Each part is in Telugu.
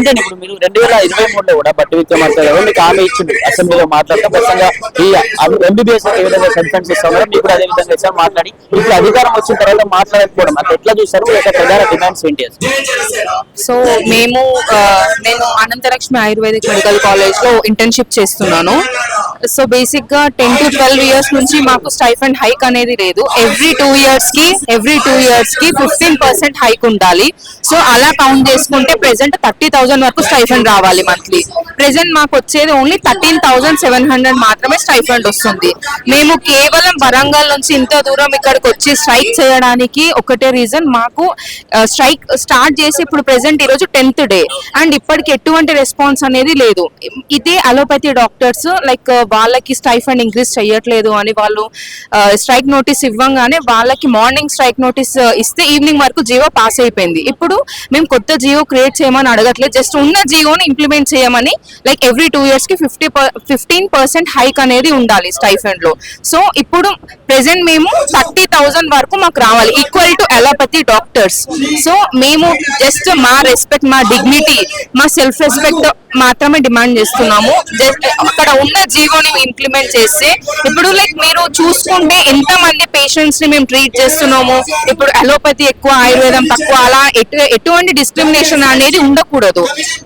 ఏంటంటే ఇప్పుడు మీరు 2023లో కూడా బట్టి విక్రమార్క గారు మీకు హామీ ఇచ్చింది అసెంబ్లీలో మాట్లాడుతూ ఖచ్చితంగా ఈ ఎంబీబీఎస్ ఏ విధంగా సబ్సిడెన్స్ ఇస్తామో మీకు కూడా అదే విధంగా ఇస్తాం మాట్లాడి ఇప్పుడు అధికారం వచ్చిన తర్వాత మాట్లాడకపోవడం అంటే ఎట్లా చూస్తారు లేక ప్రధాన డిమాండ్స్ ఏంటి? సో నేను అనంతలక్ష్మి ఆయుర్వేదిక్ మెడికల్ కాలేజ్ లో ఇంటర్న్షిప్ చేస్తున్నాను. సో బేసిక్ గా 10 to 12 years నుంచి మాకు స్టైఫండ్ హైక్ అనేది లేదు. ఎవ్రీ 2 years కి 15% హైక్ ఉండాలి. సో అలా కౌంట్ చేసుకుంటే ప్రెసెంట్ 30,000 వరకు స్టైఫండ్ రావాలి మంత్లీ. ప్రెసెంట్ మాకు వచ్చేది ఓన్లీ 13,700 మాత్రమే స్టైఫండ్ వస్తుంది. మేము కేవలం వరంగల్ నుంచి ఇంత దూరం ఇక్కడికి వచ్చి స్ట్రైక్ చేయడానికి ఒకటే రీజన్, మాకు స్ట్రైక్ స్టార్ట్ చేసి ఇప్పుడు ప్రెసెంట్ ఈరోజు 10th డే అండ్ ఇప్పటికి ఎటువంటి రెస్పాన్స్ అనేది లేదు. ఇదే అలోపతి డాక్టర్స్ లైక్ వాళ్ళకి స్టైఫండ్ ఇంక్రీజ్ చేయట్లేదు అని వాళ్ళు స్ట్రైక్ నోటీస్ ఇవ్వంగానే వాళ్ళకి మార్నింగ్ స్ట్రైక్ నోటీస్ ఇస్తే ఈవినింగ్ వరకు జియో పాస్ అయిపోయింది. ఇప్పుడు మేము కొత్త జియో క్రియేట్ చేయమని అడగట్లేదు, జస్ట్ ఉన్న జియోని ఇంప్లిమెంట్ చేయమని. లైక్ ఎవ్రీ 2 years కి 15% హైక్ అనేది ఉండాలి స్టైఫండ్ లో. సో ఇప్పుడు ప్రెసెంట్ మేము 30,000 వరకు మాకు రావాలి, equal to allopathy doctors. So మేము జస్ట్ మా రెస్పెక్ట్, మా డిగ్నిటీ, మా సెల్ఫ్ రెస్పెక్ట్ మాత్రమే డిమాండ్ చేస్తున్నాము. అక్కడ ఉన్న జీవోని ఇంప్లిమెంట్ చేస్తే ఇప్పుడు లైక్ మీరు చూసుకుంటే ఎంత మంది పేషెంట్స్ ని మేము ట్రీట్ చేస్తున్నాము. ఇప్పుడు అలోపతి ఎక్కువ, ఆయుర్వేదం తక్కువ, అలా ఎటువంటి డిస్క్రిమినేషన్ అనేది ఉండకూడదు.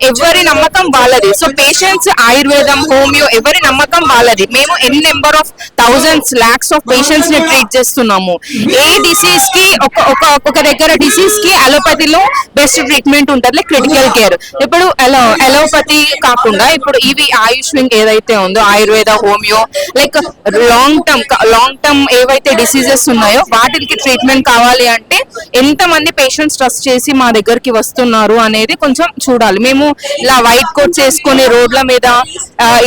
ఎవరి నమ్మకం వాళ్ళది. సో పేషెంట్స్ ఆయుర్వేదం, హోమియో ఎవరి నమ్మకం వాళ్ళది. మేము N number of thousands, lakhs of patients ని ట్రీట్ చేస్తున్నాము. ఏ డిసీజ్ కి ఒక దగ్గర డిసీజ్ కి అలోపతిలో బెస్ట్ ట్రీట్మెంట్ ఉంటుంది, లైక్ క్రిటికల్ కేర్. ఇప్పుడు అలోపతి కాకుండా ఇప్పుడు ఇవి ఆయుష్ వింగ్ ఏదైతే ఉందో Ayurveda, homeo, like long term ఏవైతే డిసీజెస్ ఉన్నాయో వాటికి ట్రీట్మెంట్ కావాలి అంటే ఎంత మంది పేషెంట్స్ ట్రస్ట్ చేసి మా దగ్గరికి వస్తున్నారు అనేది కొంచెం చూడాలి. మేము ఇలా వైట్ కోట్ చేసుకుని రోడ్ల మీద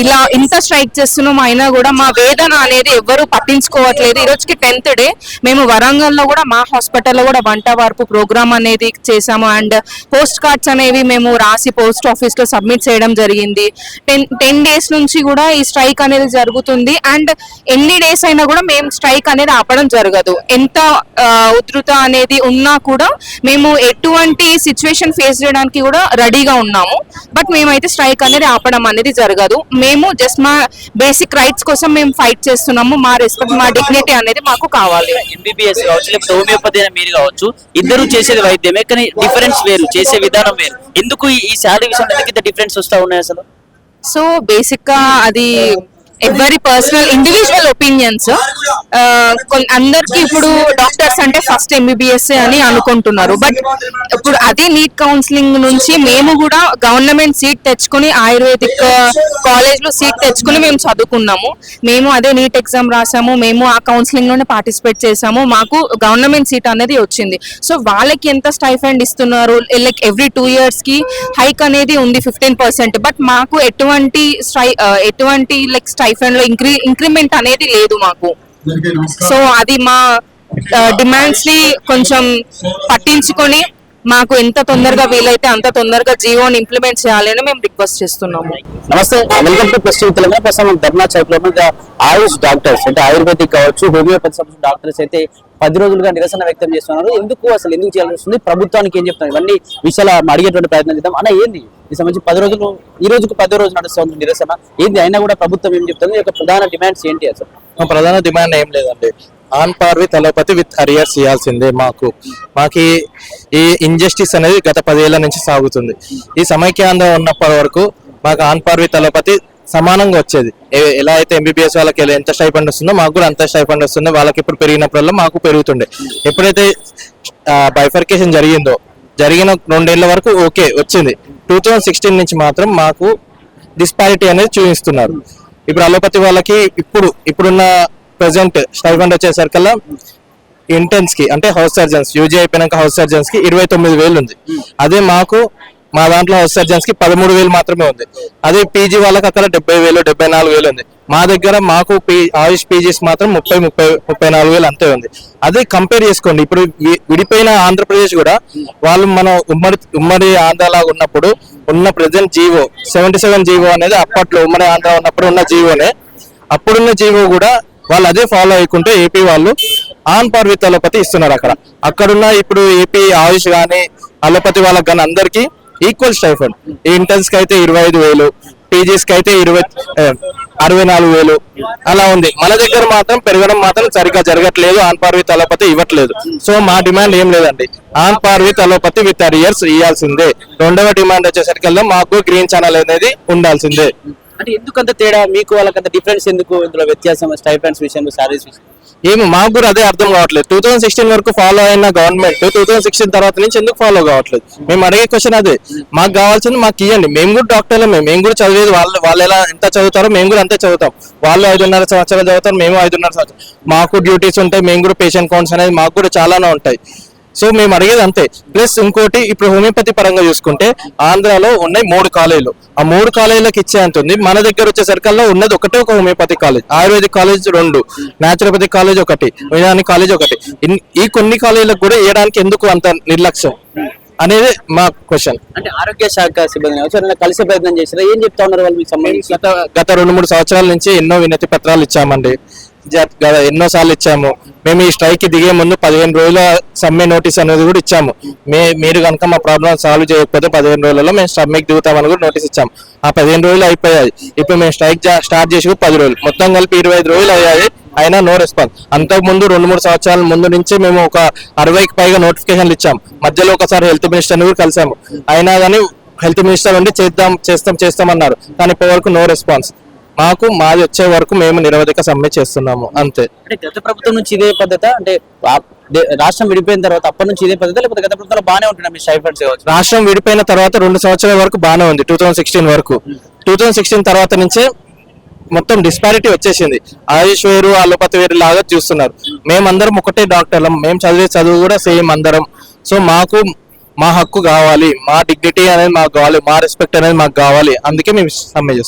ఇలా ఇంత స్ట్రైక్ చేస్తున్నాం అయినా కూడా మా వేదన అనేది ఎవరు పట్టించుకోవట్లేదు. ఈ రోజుకి 10th డే మేము వరంగల్లో కూడా మా హాస్పిటల్లో కూడా వంట వార్పు ప్రోగ్రామ్ అనేది చేసాము అండ్ పోస్ట్ కార్డ్స్ అనేవి మేము రాసి పోస్ట్ ఆఫీస్ లో సబ్మిట్ చేయడం జరిగింది. 10 days నుంచి కూడా ఈ స్ట్రైక్ అనేది జరుగుతుంది అండ్ ఎన్ని డేస్ అయినా కూడా మేము స్ట్రైక్ అనేది ఆపడం జరగదు. ఎంత ఉధృత అనేది ఉన్నా కూడా మేము ఎటువంటి సిచ్యువేషన్ ఫేస్ చేయడానికి కూడా రెడీగా ఉన్నాము. బట్ మేమైతే స్ట్రైక్ అనేది ఆపడం అనేది జరగదు. మేము జస్ట్ మా బేసిక్ రైట్స్ కోసం మేము ఫైట్ చేస్తున్నాము. మా రెస్పెక్ట్, మా డిగ్నిటీ అనేది మాకు కావాలి. ఎంబీబీఎస్ కావచ్చు లేకపోతే హోమియోపతి మీరు కావచ్చు, ఇద్దరు చేసేది వైద్యమే కానీ డిఫరెన్స్ వేరు, చేసే విధానం వేరు. ఎందుకు ఈ శాలరీ విషయంలో ఇంత డిఫరెన్స్ వస్తా ఉన్నాయి అసలు? సో బేసిక్ గా అది ఎవరి పర్సనల్ ఇండివిజువల్ ఒపీనియన్స్. అందరికి ఇప్పుడు డాక్టర్స్ అంటే ఫస్ట్ ఎంబీబీఎస్ అని అనుకుంటున్నారు. బట్ ఇప్పుడు అదే నీట్ కౌన్సిలింగ్ నుంచి మేము కూడా గవర్నమెంట్ సీట్ తెచ్చుకుని ఆయుర్వేదిక్ కాలేజ్ లో సీట్ తెచ్చుకుని మేము చదువుకున్నాము. మేము అదే నీట్ ఎగ్జామ్ రాసాము, మేము ఆ కౌన్సిలింగ్ లోనే పార్టిసిపేట్ చేసాము, మాకు గవర్నమెంట్ సీట్ అనేది వచ్చింది. సో వాళ్ళకి ఎంత స్టైఫండ్ ఇస్తున్నారు, లైక్ ఎవ్రీ 2 years కి హైక్ అనేది ఉంది 15%. బట్ మాకు ఎటువంటి లైక్ స్టైఫండ్ లో ఇంక్రిమెంట్ అనేది లేదు మాకు. సో అది మా డిమాండ్స్ ని కొంచెం పట్టించుకొని మాకు ఎంత తొందరగా వీలైతే అంత తొందరగా జియోని ఇంప్లిమెంట్ చేయాలని మేము రిక్వెస్ట్ చేస్తున్నాము. నమస్తే, వెల్కమ్ టు ప్రెస్ తెలంగాణ. ప్రస్తుతం ధర్నా చౌక్ లో ఆయుష్ డాక్టర్స్ అంటే ఆయుర్వేదిక్ కావచ్చు, హోమియోపతి సంబంధించిన డాక్టర్స్ అయితే 10 రోజులుగా నిరసన వ్యక్తం చేస్తున్నారు. ఎందుకు చేయాల్సి వస్తుంది, ప్రభుత్వానికి ఏం చెప్తున్నారు, ఇవన్నీ విషయాలు అడిగేటువంటి ప్రయత్నం చేద్దాం. అన్న ఏంది ఈ సంబంధించి 10 రోజులు, ఈ రోజుకు 10వ రోజు నడుస్తుంది నిరసన, ఏంది అయినా కూడా ప్రభుత్వం ఏం చెప్తుంది, ఈ యొక్క ప్రధాన డిమాండ్స్ ఏంటి అసలు? ప్రధాన డిమాండ్ ఏం లేదండి, on par with allopathy with arrears ఇవ్వాల్సిందే. మాకు ఈ ఇంజస్టిస్ అనేది గత 10 ఏళ్ల నుంచి సాగుతుంది. ఈ సమైక్యాంధ్ర ఉన్నప్పటి వరకు మాకు ఆన్ పార్ విత్ అలోపతి సమానంగా వచ్చేది. ఎలా అయితే ఎంబీబీఎస్ వాళ్ళకి ఎంత స్టైఫండ్ వస్తుందో మాకు కూడా అంత స్టైఫండ్ వస్తుందో. వాళ్ళకి ఇప్పుడు పెరిగినప్పుడల్లా మాకు పెరుగుతుండే. ఎప్పుడైతే బైఫర్కేషన్ జరిగిన 2 ఏళ్ల వరకు ఓకే వచ్చింది. 2016 నుంచి మాత్రం మాకు డిస్పారిటీ అనేది చూపిస్తున్నారు. ఇప్పుడు అలోపతి వాళ్ళకి ఇప్పుడున్న ప్రెసెంట్ స్టైఫండ్ వచ్చేసరికల్లా ఇంటర్న్స్ కి అంటే హౌస్ సర్జన్స్, యూజీ అయిపోయినాక హౌస్ సర్జన్స్ కి 29,000 ఉంది. అదే మా దాంట్లో హౌస్ సర్జన్స్ కి 13,000 మాత్రమే ఉంది. అదే పీజీ వాళ్ళకి అక్కడ 70,000, 74,000 ఉంది. మా దగ్గర మాకు ఆయుష్ పీజీస్ మాత్రం 34,000 అంతే ఉంది. అదే కంపేర్ చేసుకోండి, ఇప్పుడు విడిపోయిన ఆంధ్రప్రదేశ్ కూడా వాళ్ళు మన ఉమ్మడి ఆంధ్రలాగా ఉన్నప్పుడు ఉన్న ప్రెసెంట్ జీవో 77 జీవో అనేది అప్పట్లో ఉమ్మడి ఆంధ్ర ఉన్నప్పుడు ఉన్న జీవోనే. అప్పుడున్న జీవో కూడా వాళ్ళు అదే ఫాలో అయ్యకుంటే ఏపీ వాళ్ళు ఆన్ పార్ విత్ అలోపతి ఇస్తున్నారు. అక్కడున్న ఇప్పుడు ఏపీ ఆయుష్ కానీ అలోపతి వాళ్ళకి కానీ అందరికీ ఈక్వల్ స్టైఫండ్. ఇంటర్న్స్ కి అయితే 25,000, పీజీస్ కి అయితే 64,000 అలా ఉంది. మన దగ్గర మాత్రం పెరగడం మాత్రం సరిగ్గా జరగట్లేదు. ఆన్ పార్ విత్ అలోపతి ఇవ్వట్లేదు. సో మా డిమాండ్ ఏం లేదండి, on par with allopathy with arrears ఇవ్వాల్సిందే. రెండవ డిమాండ్ వచ్చేసరికి మాకు గ్రీన్ ఛానల్ అనేది ఉండాల్సిందే. అంటే ఎందుకంత తేడా మీకు వాళ్ళకంత డిఫరెన్స్ ఎందుకు, ఇందులో వ్యత్యాసం స్టైపెండ్స్ విషయంలో, సాలరీస్ విషయం? ఏమి మాకు కూడా అదే అర్థం కావట్లేదు. 2016 వరకు ఫాలో అయిన గవర్నమెంట్ 2016 తర్వాత నుంచి ఎందుకు ఫాలో కావట్లేదు? మేము అడిగే క్వశ్చన్ అదే. మాకు కావాల్సింది మాకు ఇవ్వండి. మేము కూడా డాక్టర్లమే, మేము కూడా చదివేది వాళ్ళు ఎలా ఎంత చదువుతారో మేము కూడా అంతే చదువుతాం. వాళ్ళు 5.5 సంవత్సరాలు చదువుతారు, మేము 5.5 సంవత్సరాలు. మాకు డ్యూటీస్ ఉంటాయి, మేము కూడా పేషెంట్ కౌంట్స్ అనేది మాకు కూడా చాలానే ఉంటాయి. సో మేము అడిగేది అంతే. ప్లస్ ఇంకోటి, ఇప్పుడు హోమియోపతి పరంగా చూసుకుంటే ఆంధ్రాలో ఉన్నాయి 3 కాలేజీలు. ఆ 3 కాలేజీలకు ఇచ్చే అంత ఉంది. మన దగ్గర వచ్చేసరికల్లా ఉన్నది ఒకటే ఒక homeopathy college, Ayurvedic college 2, naturopathy college 1, విధాని కాలేజ్ 1. ఈ కొన్ని కాలేజీలకు కూడా ఇవ్వడానికి ఎందుకు అంత నిర్లక్ష్యం అనేది మా క్వశ్చన్. అంటే ఆరోగ్య శాఖ సిబ్బంది ఎవరైనా కలిసే ప్రయత్నం చేసినా ఏం చెప్తా ఉన్నారు వాళ్ళు మీకు సంబంధించి? గత 2-3 సంవత్సరాల నుంచి ఎన్నో వినతి పత్రాలు ఇచ్చామండి, ఎన్నో సార్లు ఇచ్చాము. మేము ఈ స్ట్రైక్ కి దిగే ముందు 15 రోజుల సమ్మె నోటీస్ అనేది కూడా ఇచ్చాము. మీరు కనుక మా ప్రాబ్లం సాల్వ్ చేయకపోతే 15 రోజులలో మేము సమ్మెకి దిగుతామని కూడా నోటీస్ ఇచ్చాము. ఆ 15 రోజులు అయిపోయాయి. ఇప్పుడు మేము స్ట్రైక్ స్టార్ట్ చేసి 10 రోజులు, మొత్తం కలిపి 25 రోజులు అయ్యాయి. అయినా నో రెస్పాన్స్. అంతకు ముందు 2-3 సంవత్సరాల ముందు నుంచి మేము ఒక 60కి పైగా నోటిఫికేషన్లు ఇచ్చాము. మధ్యలో ఒకసారి హెల్త్ మినిస్టర్ని కూడా కలిసాము. అయినా కానీ హెల్త్ మినిస్టర్ ఉండి చేస్తామన్నారు. కానీ ఇప్పటి వరకు నో రెస్పాన్స్. మాది వచ్చే వరకు మేము నిరవధిక సమ్మె చేస్తున్నాము అంతే. అంటే గత ప్రభుత్వం నుంచి ఇదే పద్ధతి, అంటే రాష్ట్రం విడిపోయిన తర్వాత అప్పటి నుంచి ఇదే పద్ధతి, లేకపోతే గత ప్రభుత్వంలో బాగానే ఉంటున్నాయి మీ స్టైఫండ్స్? రాష్ట్రం విడిపోయిన తర్వాత 2 సంవత్సరాల వరకు బాగానే ఉంది, 2016 వరకు. 2016 తర్వాత నుంచే మొత్తం డిస్పారిటీ వచ్చేసింది. ఆయుష్ వేరు, అలోపతి వేరు లాగా చూస్తున్నారు. మేమందరం ఒకటే డాక్టర్లం, మేము చదివే చదువు కూడా సేమ్ అందరం. సో మా హక్కు కావాలి, మా డిగ్నిటీ అనేది మాకు కావాలి, మా రెస్పెక్ట్ అనేది మాకు కావాలి. అందుకే మేము సమ్మె చేస్తాం.